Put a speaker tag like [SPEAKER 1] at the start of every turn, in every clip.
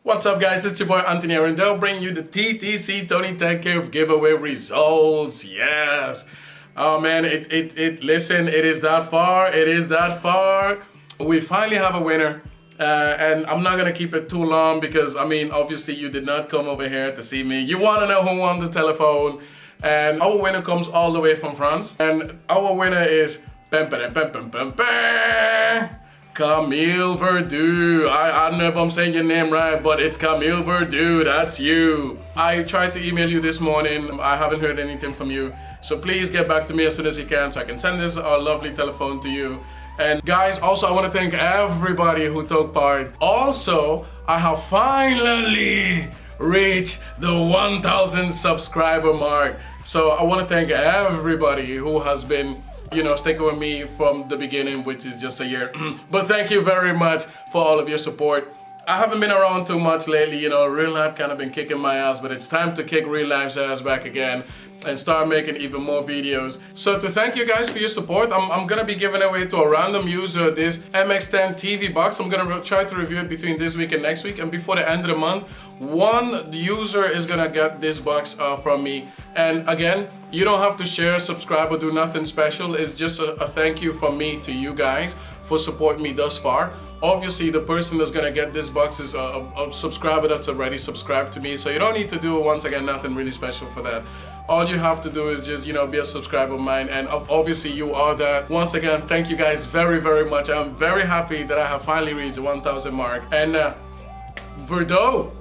[SPEAKER 1] What's up guys, it's your boy Anthony here and they'll bring you the TTC Toni-Tech giveaway results. Yes. Oh man, listen, it is that far. We finally have a winner. And I'm not gonna keep it too long because I mean, obviously you did not come over here to see me. You wanna know who won the telephone. And our winner comes all the way from France. And our winner is Camille Verdu. I don't know if I'm saying your name right, but it's Camille Verdu, that's you. I tried to email you this morning. I haven't heard anything from you. So please get back to me as soon as you can so I can send this lovely telephone to you. And guys, also I want to thank everybody who took part. Also, I have finally reached the 1,000 subscriber mark. So I want to thank everybody who has been sticking with me from the beginning, which is just a year. But thank you very much for all of your support. I haven't been around too much lately, real life kind of been kicking my ass, but it's time to kick real life's ass back again and start making even more videos. So to thank you guys for your support, I'm gonna be giving away to a random user this MX10 TV box. I'm gonna try to review it between this week and next week, and before the end of the month, one user is gonna get this box from me. And again, you don't have to share, subscribe, or do nothing special. It's just a thank you from me to you guys for supporting me thus far. Obviously, the person that's gonna get this box is a subscriber that's already subscribed to me, so you don't need to do, once again, nothing really special for that. All you have to do is just, be a subscriber of mine, and obviously you are that. Once again, thank you guys very, very much. I'm very happy that I have finally reached the 1,000 mark. And Verdo,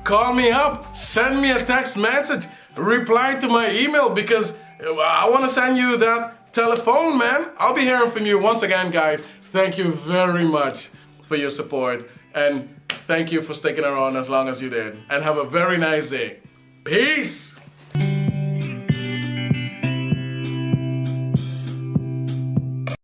[SPEAKER 1] call me up, send me a text message, reply to my email because I want to send you that telephone, man. I'll be hearing from you. Once again, guys, thank you very much for your support, and thank you for sticking around as long as you did, and have a very nice day. Peace.